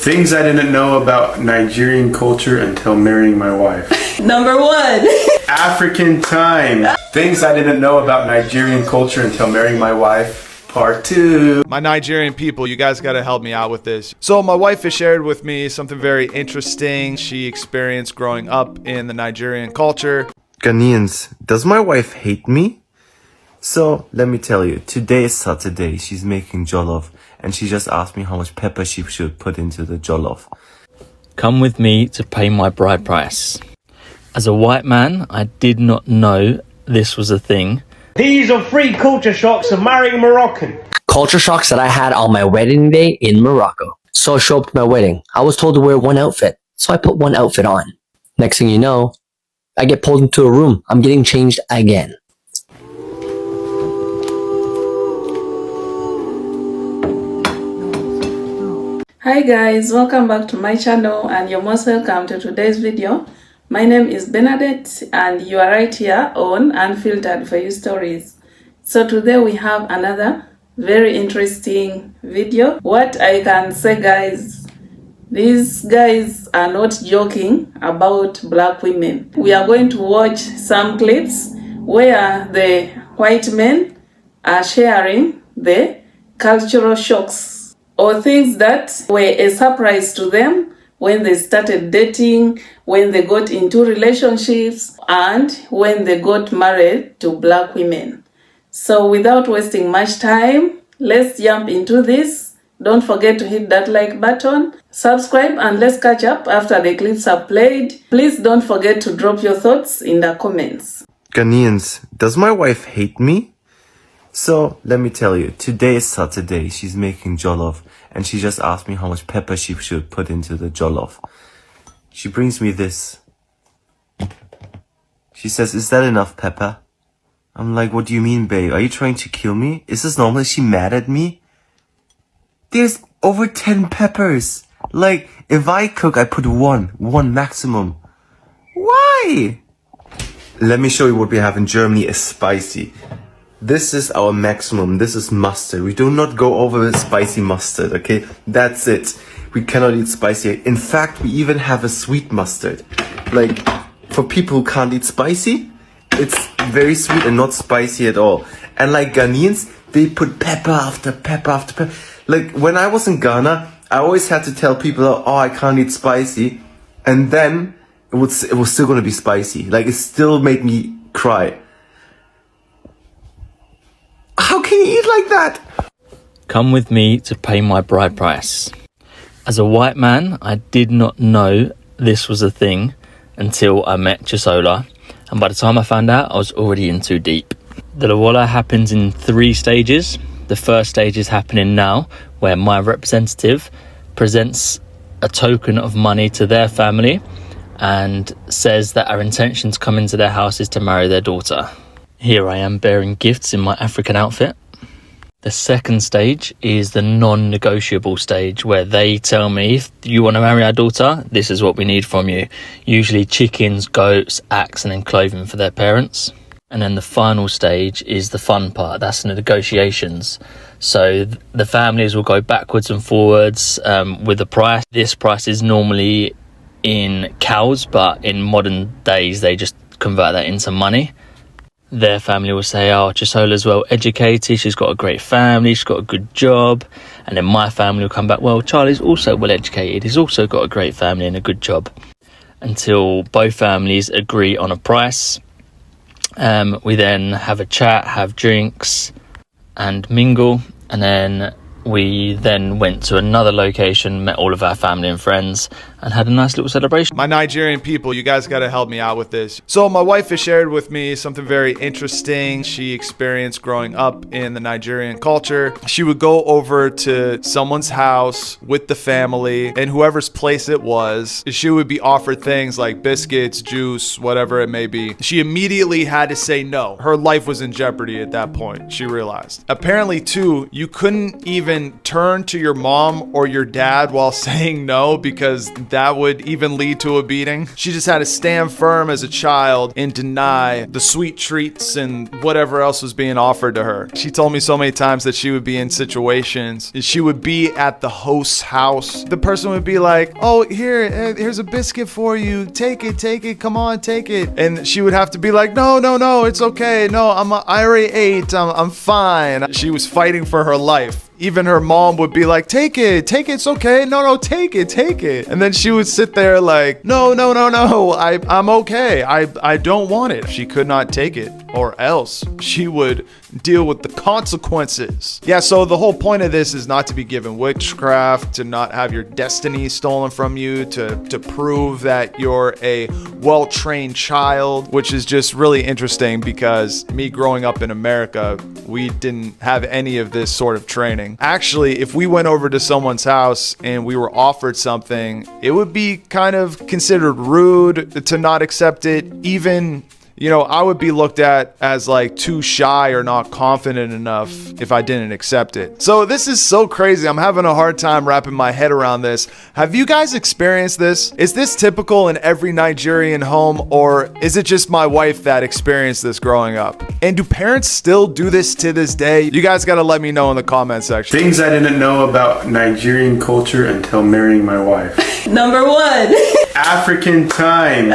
Things I didn't know about Nigerian culture until marrying my wife. Number 1. African time. Things I didn't know about Nigerian culture until marrying my wife. Part 2. My Nigerian people, you guys gotta help me out with this. So my wife has shared with me something very interesting she experienced growing up in the Nigerian culture. Ghanaians, does my wife hate me? So, let me tell you, today is Saturday, she's making jollof, and she just asked me how much pepper she should put into the jollof. Come with me to pay my bride price. As a white man, I did not know this was a thing. These are 3 culture shocks of marrying Moroccan. Culture shocks that I had on my wedding day in Morocco. So I show up to my wedding. I was told to wear one outfit, so I put one outfit on. Next thing you know, I get pulled into a room. I'm getting changed again. Hi guys, welcome back to my channel and you're most welcome to today's video. My name is Bernadette and you are right here on Unfiltered For You Stories. So today we have another very interesting video. What I can say, guys, these guys are not joking about black women. We are going to watch some clips where the white men are sharing the cultural shocks or things that were a surprise to them when they started dating, when they got into relationships, and when they got married to black women. So without wasting much time, let's jump into this. Don't forget to hit that like button, subscribe, and let's catch up after the clips are played. Please don't forget to drop your thoughts in the comments. Ghanaians, does my wife hate me? So, let me tell you, today is Saturday, she's making jollof, and she just asked me how much pepper she should put into the jollof. She brings me this. She says, is that enough pepper? I'm like, what do you mean, babe? Are you trying to kill me? Is this normal? Is she mad at me? There's over 10 peppers. Like, if I cook, I put one maximum. Why? Let me show you what we have in Germany is spicy. This is our maximum. This is mustard. We do not go over with spicy mustard, okay? That's it. We cannot eat spicy. In fact, we even have a sweet mustard. Like, for people who can't eat spicy, it's very sweet and not spicy at all. And like Ghanaians, they put pepper after pepper after pepper. Like, when I was in Ghana, I always had to tell people, oh, I can't eat spicy. And then it was still gonna be spicy. Like, it still made me cry. How can you eat like that? Come with me to pay my bride price. As a white man, I did not know this was a thing until I met Chisola, and by the time I found out, I was already in too deep. The Lobola happens in 3 stages. The first stage is happening now, where my representative presents a token of money to their family and says that our intention to come into their house is to marry their daughter. Here I am bearing gifts in my African outfit. The second stage is the non-negotiable stage, where they tell me, if you want to marry our daughter, this is what we need from you. Usually chickens, goats, axe, and then clothing for their parents. And then the final stage is the fun part. That's the negotiations. So the families will go backwards and forwards with the price. This price is normally in cows, but in modern days, they just convert that into money. Their family will say, oh, Chisola's well educated, she's got a great family, she's got a good job. And then my family will come back, well, Charlie's also well educated, he's also got a great family and a good job. Until both families agree on a price. We then have a chat, have drinks and mingle. And then we then went to another location, met all of our family and friends, and had a nice little celebration. My Nigerian people, you guys gotta help me out with this. So my wife has shared with me something very interesting she experienced growing up in the Nigerian culture. She would go over to someone's house with the family, and whoever's place it was, she would be offered things like biscuits, juice, whatever it may be. She immediately had to say no. Her life was in jeopardy at that point, she realized. Apparently too, you couldn't even turn to your mom or your dad while saying no, because that would even lead to a beating. She just had to stand firm as a child and deny the sweet treats and whatever else was being offered to her. She told me so many times that she would be in situations, she would be at the host's house. The person would be like, oh, here's a biscuit for you. Take it. Come on, take it. And she would have to be like, no, it's okay. No, I already ate. I'm fine. She was fighting for her life. Even her mom would be like, take it, it's okay. No, take it. And then she would sit there like, no, I'm okay. I don't want it. She could not take it, or else she would deal with the consequences. Yeah, so the whole point of this is not to be given witchcraft, to not have your destiny stolen from you, to prove that you're a well-trained child, which is just really interesting because me growing up in America, we didn't have any of this sort of training. Actually, if we went over to someone's house and we were offered something, it would be kind of considered rude to not accept it. Even, I would be looked at as like too shy or not confident enough if I didn't accept it. So this is so crazy. I'm having a hard time wrapping my head around this. Have you guys experienced this? Is this typical in every Nigerian home, or is it just my wife that experienced this growing up? And do parents still do this to this day? You guys got to let me know in the comment section. Things I didn't know about Nigerian culture until marrying my wife. Number 1. African time.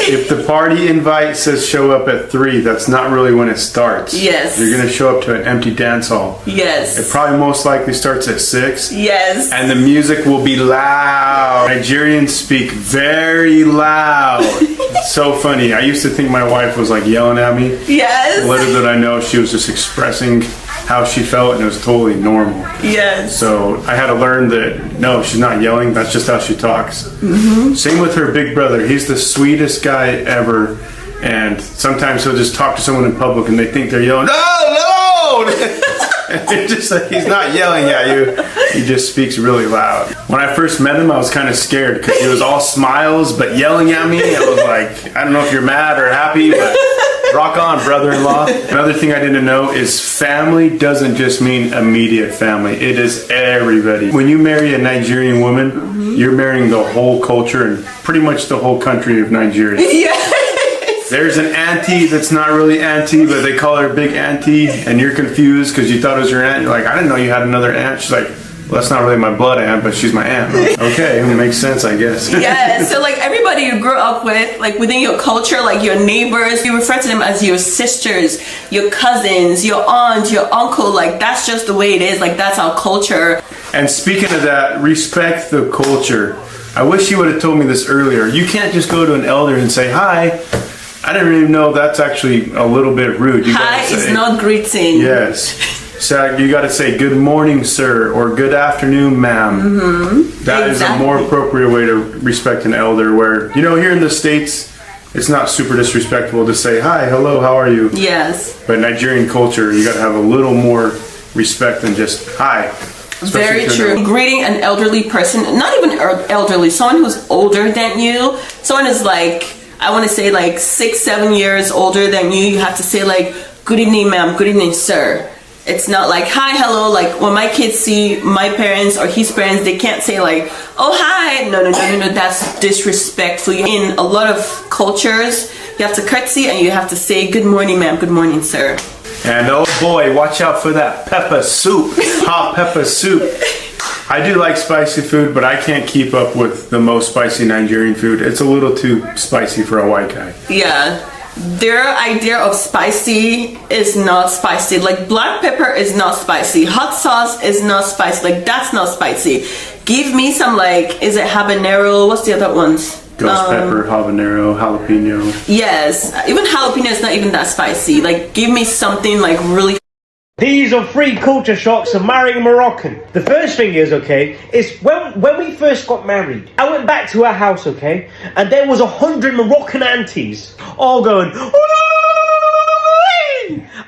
If the party invite says show up at 3, that's not really when it starts. Yes. You're going to show up to an empty dance hall. Yes. It probably most likely starts at 6. Yes. And the music will be loud. Nigerians speak very loud. It's so funny. I used to think my wife was like yelling at me. Yes. Little did I know she was just expressing how she felt, and it was totally normal. Yes. So I had to learn that no, she's not yelling. That's just how she talks. Mm-hmm. Same with her big brother. He's the sweetest guy ever. And sometimes he'll just talk to someone in public and they think they're yelling, no! And it's just like, he's not yelling at you. He just speaks really loud. When I first met him, I was kind of scared because he was all smiles but yelling at me. I was like, I don't know if you're mad or happy, but rock on, brother-in-law. Another thing I didn't know is family doesn't just mean immediate family. It is everybody. When you marry a Nigerian woman, you're marrying the whole culture and pretty much the whole country of Nigeria. Yes. There's an auntie that's not really auntie, but they call her big auntie, and you're confused because you thought it was your aunt. You're like, I didn't know you had another aunt. She's like, well, that's not really my blood aunt, but she's my aunt. Okay, it makes sense, I guess. Yeah, so like everybody you grew up with, like within your culture, like your neighbors, you refer to them as your sisters, your cousins, your aunt, your uncle. Like that's just the way it is. Like that's our culture. And speaking of that, respect the culture. I wish you would have told me this earlier. You can't just go to an elder and say, hi. I didn't even know that's actually a little bit rude. Hi is not greeting. Yes. So you got to say good morning, sir, or good afternoon, ma'am. Mm-hmm. That is a more appropriate way to respect an elder. Where, here in the States, it's not super disrespectful to say hi, hello, how are you? Yes. But Nigerian culture, you got to have a little more respect than just hi. Very true. Greeting an elderly person, not even elderly, someone who's older than you, someone is like, I want to say like 6-7 years older than you, you have to say like, good evening, ma'am, good evening, sir. It's not like, hi, hello, like when my kids see my parents or his parents, they can't say like, oh, hi. No, that's disrespectful. In a lot of cultures, you have to curtsy and you have to say, good morning, ma'am, good morning, sir. And oh boy, watch out for that pepper soup, hot pepper soup. I do like spicy food, but I can't keep up with the most spicy Nigerian food. It's a little too spicy for a white guy. Yeah. Their idea of spicy is not spicy. Like black pepper is not spicy. Hot sauce is not spicy. Like that's not spicy. Give me some like, is it habanero? What's the other ones? Ghost pepper, habanero, jalapeno. Yes. Even jalapeno is not even that spicy. Like give me something like really. These are 3 culture shocks of marrying a Moroccan. The first thing is, is when we first got married, I went back to her house, and there was 100 Moroccan aunties all going,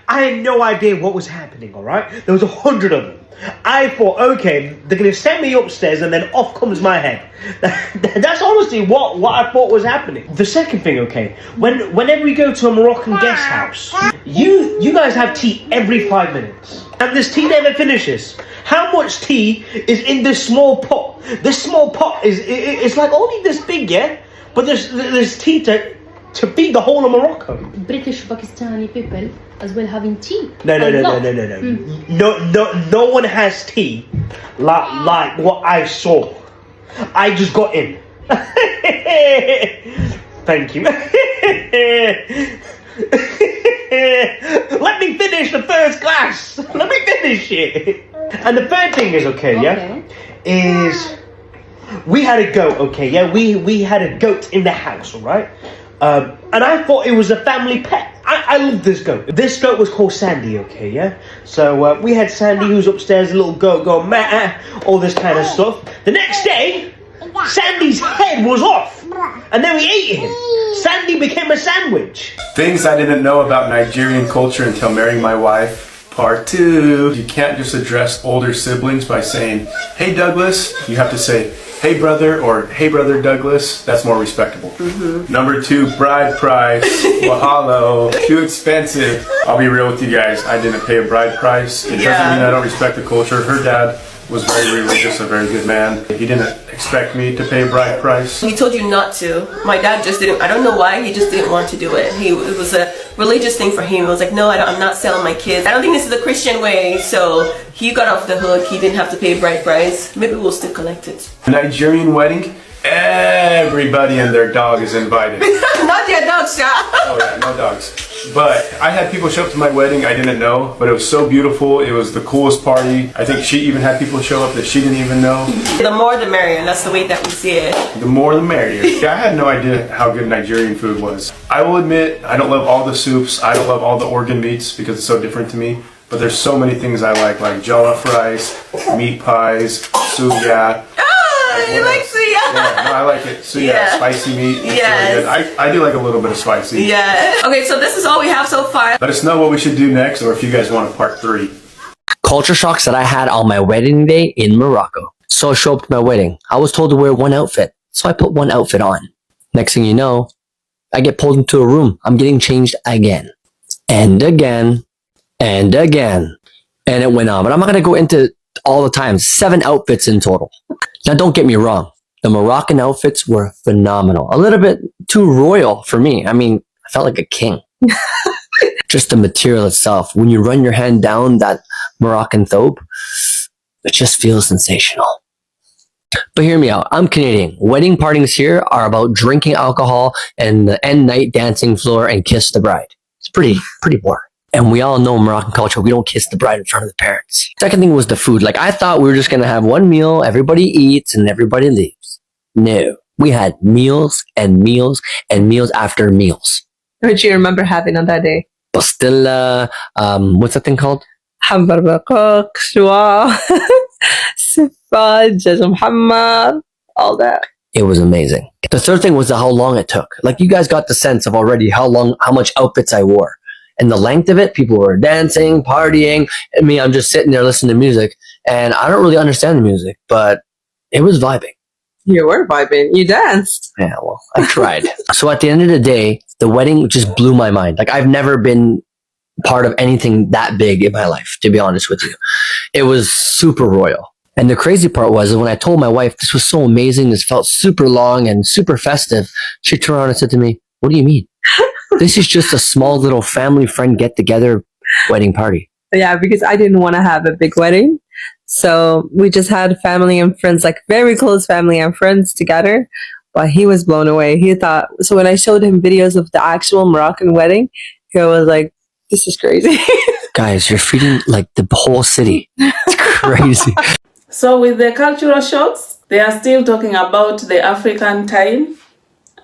I had no idea what was happening, alright? There was 100 of them. I thought, okay, they're going to send me upstairs and then off comes my head. That's honestly what I thought was happening. The second thing, okay, whenever we go to a Moroccan guest house, you guys have tea every 5 minutes. And this tea never finishes. How much tea is in this small pot? This small pot it's like only this big, yeah? But there's tea to feed the whole of Morocco. British Pakistani people as well having tea. No. No one has tea like what I saw. I just got in. Thank you. Let me finish the first glass. Let me finish it. And the third thing is is we had a goat, we had a goat in the house, all right? And I thought it was a family pet. I love this goat. This goat was called Sandy, So we had Sandy who's upstairs, a little goat going meh, all this kind of stuff. The next day, Sandy's head was off. And then we ate him. Sandy became a sandwich. Things I didn't know about Nigerian culture until marrying my wife. Part 2. You can't just address older siblings by saying, "Hey Douglas." You have to say, "Hey brother," or "Hey brother Douglas." That's more respectable. Number 2, bride price. Mahalo. Too expensive. I'll be real with you guys. I didn't pay a bride price. It doesn't mean I don't respect the culture. Her dad was very religious, a very good man. He didn't expect me to pay a bride price. He told you not to. My dad just didn't. I don't know why. He just didn't want to do it. It was a religious thing for him. He was like, no, I'm not selling my kids. I don't think this is the Christian way. So he got off the hook. He didn't have to pay a bride price. Maybe we'll still collect it. Nigerian wedding, everybody and their dog is invited. Not your dog, Sha. Oh yeah, no dogs. But I had people show up to my wedding I didn't know, but it was so beautiful. It was the coolest party. I think she even had people show up that she didn't even know. The more the merrier, and that's the way that we see it. The more the merrier. Yeah, I had no idea how good Nigerian food was. I will admit, I don't love all the soups. I don't love all the organ meats because it's so different to me. But there's so many things I like jollof rice, meat pies, suya. You like suya? Yeah, no, I like it. Suya, Yeah. spicy meat. It's Yes. really good. I do like a little bit of spicy. Yeah. Okay, so this is all we have so far. Let us know what we should do next, or if you guys want a part 3. Culture shocks that I had on my wedding day in Morocco. So I show up to my wedding. I was told to wear one outfit, so I put one outfit on. Next thing you know, I get pulled into a room. I'm getting changed again. And again. And again. And it went on. But I'm not going to go into all the times. 7 outfits in total. Now, don't get me wrong. The Moroccan outfits were phenomenal. A little bit too royal for me. I mean, I felt like a king. Just the material itself. When you run your hand down that Moroccan thobe, it just feels sensational. But hear me out. I'm Canadian. Wedding parties here are about drinking alcohol and the end night dancing floor and kiss the bride. It's pretty boring. And we all know Moroccan culture, we don't kiss the bride in front of the parents. Second thing was the food. Like, I thought we were just going to have one meal, everybody eats, and everybody leaves. No. We had meals and meals and meals after meals. What do you remember having on that day? Pastilla, what's that thing called? Hambar bakok, shwa, sifad, jazz muhammad, all that. It was amazing. The third thing was how long it took. Like, you guys got the sense of already how much outfits I wore. And the length of it, people were dancing, partying. I mean, I'm just sitting there listening to music, and I don't really understand the music, but it was vibing. You were vibing. You danced. Yeah, well, I tried. So at the end of the day, the wedding just blew my mind. Like, I've never been part of anything that big in my life, to be honest with you. It was super royal. And the crazy part was when I told my wife this was so amazing, this felt super long and super festive, she turned around and said to me, "What do you mean? This is just a small little family friend get-together wedding party." Yeah, because I didn't want to have a big wedding. So we just had family and friends, like very close family and friends together. But he was blown away. He thought, so when I showed him videos of the actual Moroccan wedding, he was like, this is crazy. Guys, you're feeding like the whole city. It's crazy. So with the cultural shocks, they are still talking about the African time.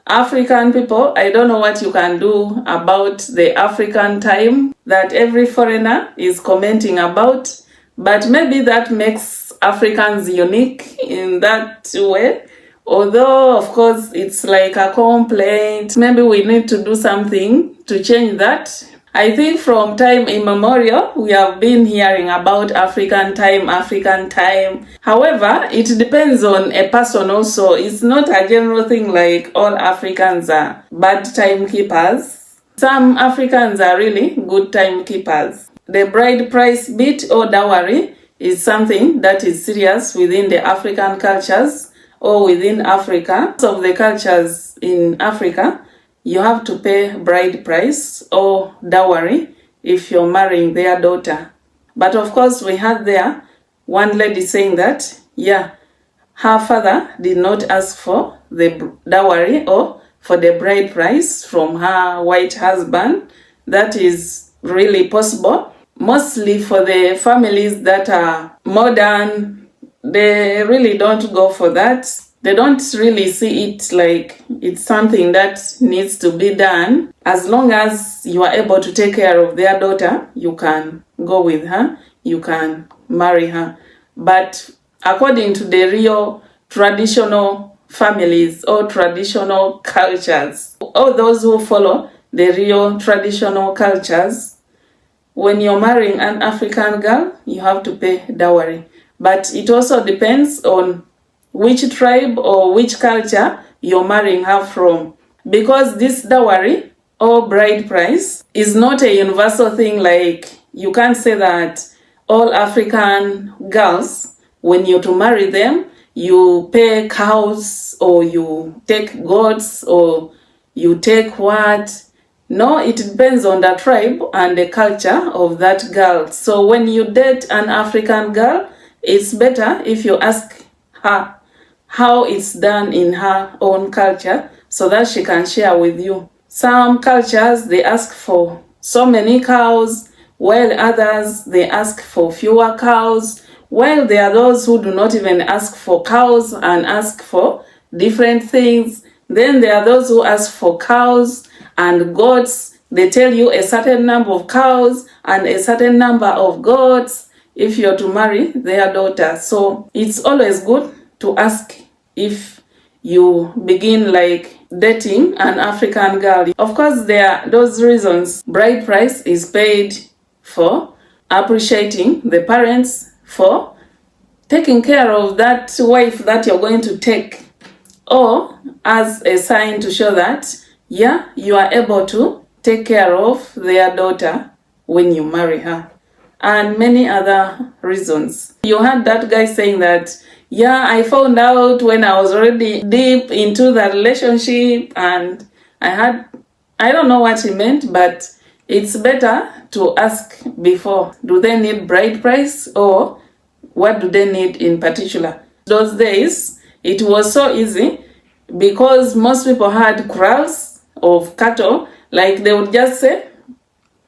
African people, I don't know what you can do about the African time that every foreigner is commenting about, but maybe that makes Africans unique in that way. Although, of course, it's like a complaint. Maybe we need to do something to change that. I think from time immemorial, we have been hearing about African time, African time. However, it depends on a person also. It's not a general thing like all Africans are bad timekeepers. Some Africans are really good timekeepers. The bride price bit or dowry is something that is serious within the African cultures or within Africa. Some of the cultures in Africa, you have to pay bride price or dowry if you're marrying their daughter. But of course, we had there one lady saying that, yeah, her father did not ask for the dowry or for the bride price from her white husband. That is really possible. Mostly for the families that are modern, they really don't go for that. They don't really see it like it's something that needs to be done. As long as you are able to take care of their daughter, you can go with her, you can marry her. But according to the real traditional families or traditional cultures, all those who follow the real traditional cultures, when you're marrying an African girl, you have to pay dowry. But it also depends on which tribe or which culture you're marrying her from. Because this dowry or bride price is not a universal thing, like you can't say that all African girls, when you're to marry them, you pay cows or you take goats or you take what. No, it depends on the tribe and the culture of that girl. So when you date an African girl, it's better if you ask her how it's done in her own culture so that she can share with you. Some cultures, they ask for so many cows, while others, they ask for fewer cows, while there are those who do not even ask for cows and ask for different things. Then there are those who ask for cows and goats. They tell you a certain number of cows and a certain number of goats if you're to marry their daughter. So it's always good to ask if you begin like dating an African girl. Of course, there are those reasons. Bride price is paid for appreciating the parents, for taking care of that wife that you're going to take, or as a sign to show that, yeah, you are able to take care of their daughter when you marry her. And many other reasons. You heard that guy saying that, yeah, I found out when I was already deep into the relationship, and I don't know what he meant, but it's better to ask before. Do they need bride price, or what do they need in particular? Those days, it was so easy because most people had corrals of cattle. Like they would just say,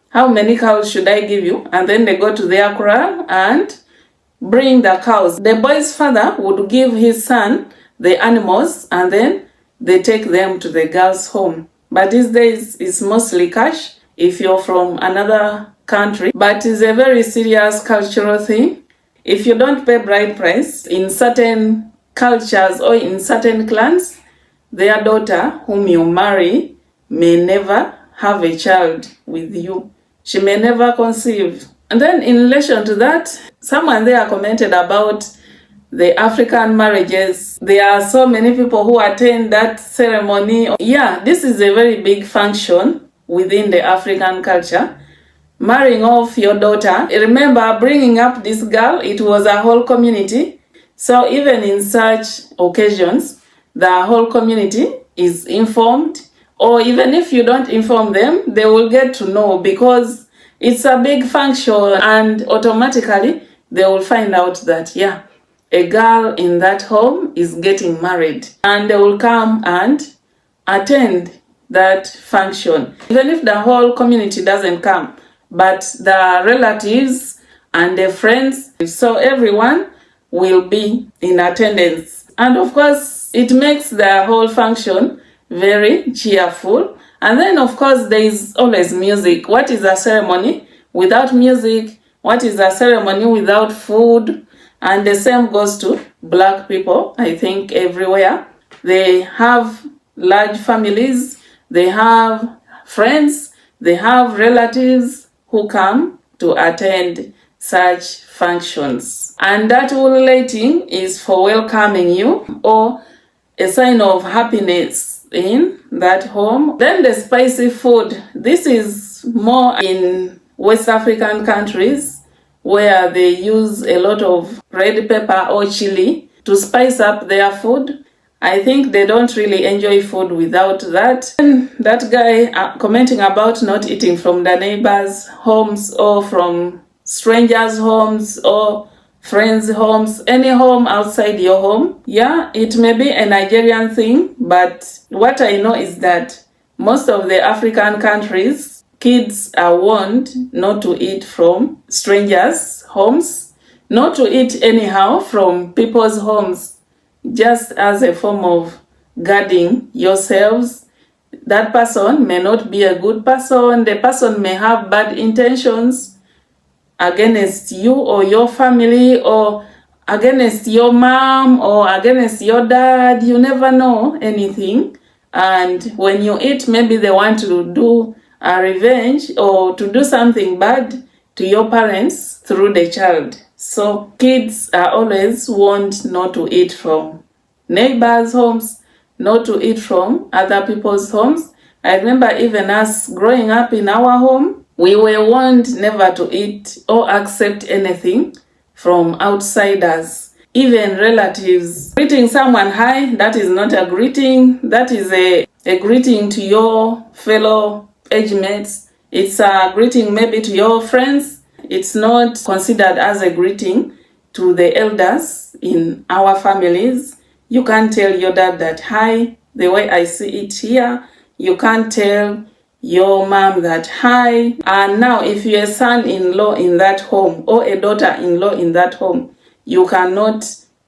how many cows should I give you? And then they go to their corral and bring the cows. The boy's father would give his son the animals and then they take them to the girl's home. But these days it's mostly cash if you're from another country. But it's a very serious cultural thing. If you don't pay bride price in certain cultures or in certain clans, their daughter whom you marry may never have a child with you. She may never conceive. And then in relation to that, someone there commented about the African marriages. There are so many people who attend that ceremony. Yeah, this is a very big function within the African culture. Marrying off your daughter. Remember, bringing up this girl, it was a whole community. So even in such occasions, the whole community is informed. Or even if you don't inform them, they will get to know because it's a big function, and automatically they will find out that, yeah, a girl in that home is getting married, and they will come and attend that function. Even if the whole community doesn't come, but the relatives and the friends, so everyone will be in attendance. And of course, it makes the whole function very cheerful. And then of course there is always music. What is a ceremony without music? What is a ceremony without food? And the same goes to black people, I think everywhere. They have large families, they have friends, they have relatives who come to attend such functions. And that ululating is for welcoming you or a sign of happiness in that home. Then the spicy food. This is more in West African countries where they use a lot of red pepper or chili to spice up their food. I think they don't really enjoy food without that. And that guy commenting about not eating from the neighbors' homes or from strangers' homes or friends' homes, any home outside your home. Yeah, it may be a Nigerian thing, but what I know is that most of the African countries, kids are warned not to eat from strangers' homes, not to eat anyhow from people's homes, just as a form of guarding yourselves. That person may not be a good person. The person may have bad intentions against you or your family, or against your mom or against your dad. You never know anything. And when you eat, maybe they want to do a revenge or to do something bad to your parents through the child. So kids are always warned not to eat from neighbors' homes, not to eat from other people's homes. I remember even us growing up in our home, we were warned never to eat or accept anything from outsiders, even relatives. Greeting someone hi, that is not a greeting. That is a greeting to your fellow age mates. It's a greeting maybe to your friends. It's not considered as a greeting to the elders in our families. You can't tell your dad that hi, the way I see it here. You can't tell your mom that hi. And now if you're a son-in-law in that home or a daughter-in-law in that home, you cannot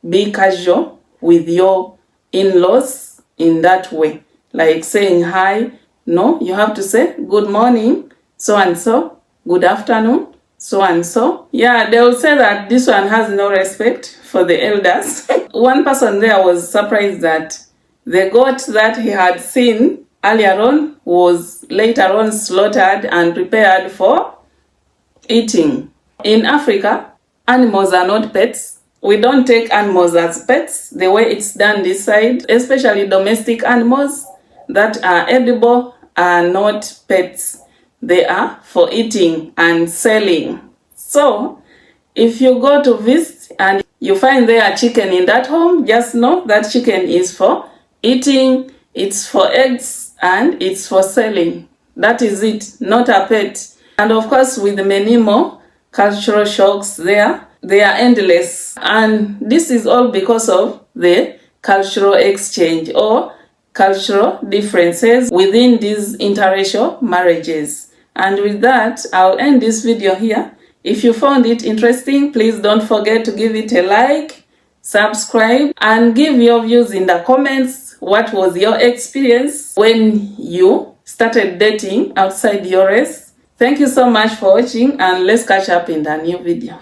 be casual with your in-laws in that way, like saying hi. No, you have to say good morning, so and so, good afternoon, so and so. Yeah, they will say that this one has no respect for the elders. One person there was surprised that the goat that he had seen earlier on was later on slaughtered and prepared for eating. In Africa, animals are not pets. We don't take animals as pets the way it's done this side, especially domestic animals that are edible are not pets. They are for eating and selling. So if you go to visit and you find there a chicken in that home, just know that chicken is for eating, it's for eggs, and it's for selling. That is it, not a pet. And of course, with many more cultural shocks there, they are endless. And this is all because of the cultural exchange or cultural differences within these interracial marriages. And with that, I'll end this video here. If you found it interesting, please don't forget to give it a like, subscribe, and give your views in the comments. What was your experience when you started dating outside your race? Thank you so much for watching, and let's catch up in the new video.